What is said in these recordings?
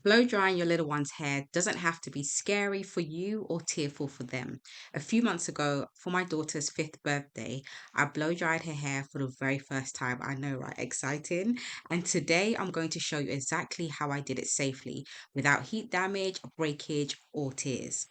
Blow drying your little one's hair doesn't have to be scary for you or tearful for them. A few months ago, for my daughter's 5th birthday, I blow dried her hair for the very first time. I know, right? Exciting. And today I'm going to show you exactly how I did it safely without heat damage, breakage, or tears.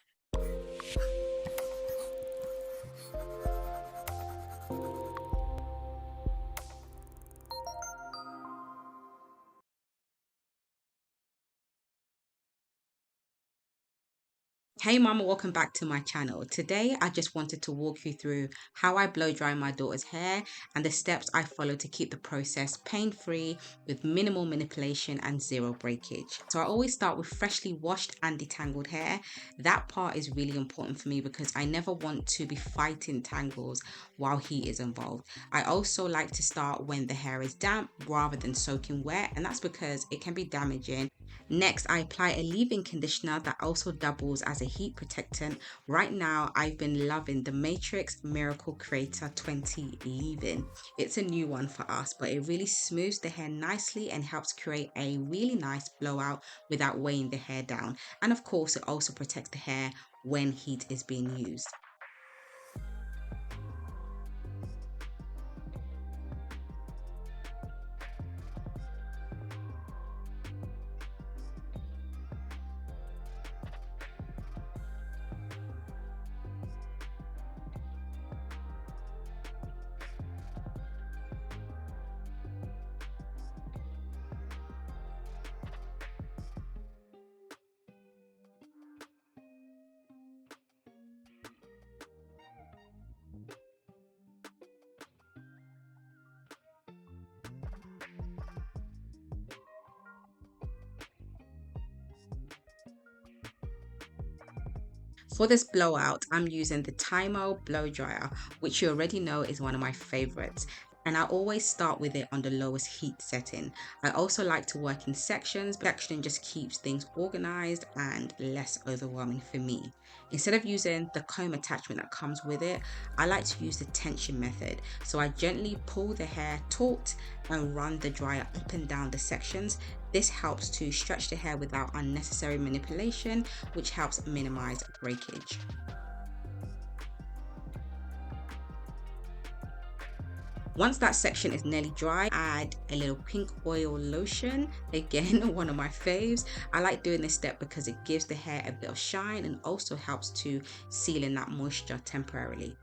Hey mama, welcome back to my channel. Today I just wanted to walk you through how I blow dry my daughter's hair and the steps I follow to keep the process pain-free with minimal manipulation and zero breakage. So I always start with freshly washed and detangled hair. That part is really important for me because I never want to be fighting tangles while heat is involved. I also like to start when the hair is damp rather than soaking wet, and that's because it can be damaging. Next, I apply a leave-in conditioner that also doubles as a heat protectant. Right now, I've been loving the Matrix Miracle Creator 20 leave-in. It's a new one for us, but it really smooths the hair nicely and helps create a really nice blowout without weighing the hair down. And of course, it also protects the hair when heat is being used. For this blowout, I'm using the Tymo blow dryer, which you already know is one of my favorites. And I always start with it on the lowest heat setting. I also like to work in sections. Sectioning just keeps things organized and less overwhelming for me. Instead of using the comb attachment that comes with it, I like to use the tension method. So I gently pull the hair taut and run the dryer up and down the sections. This helps to stretch the hair without unnecessary manipulation, which helps minimize breakage. Once that section is nearly dry, add a little pink oil lotion. Again, one of my faves. I like doing this step because it gives the hair a bit of shine and also helps to seal in that moisture temporarily.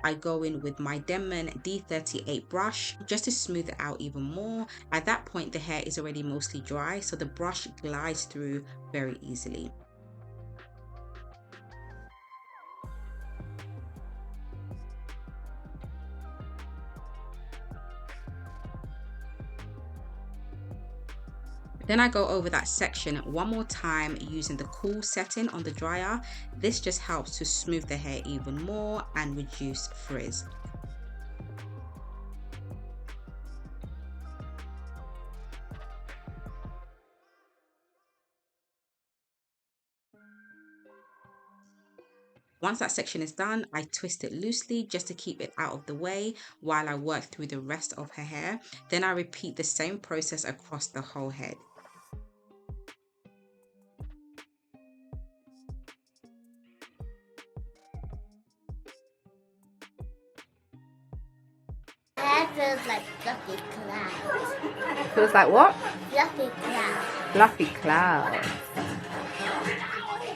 I go in with my Denman D38 brush just to smooth it out even more. At that point, the hair is already mostly dry, so the brush glides through very easily. Then I go over that section one more time using the cool setting on the dryer. This just helps to smooth the hair even more and reduce frizz. Once that section is done, I twist it loosely just to keep it out of the way while I work through the rest of her hair. Then I repeat the same process across the whole head. Hair feels like fluffy clouds. Feels like what? Fluffy clouds. Fluffy clouds.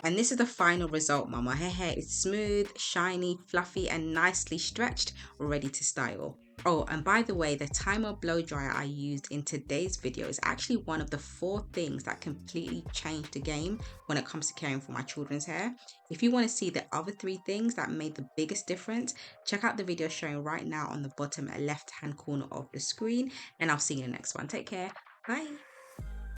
And this is the final result, mama. Her hair is smooth, shiny, fluffy, and nicely stretched, ready to style. Oh, and by the way, the timer blow dryer I used in today's video is actually one of the 4 things that completely changed the game when it comes to caring for my children's hair. If you want to see the other 3 things that made the biggest difference, check out the video showing right now on the bottom left hand corner of the screen, and I'll see you in the next one. Take care. Bye.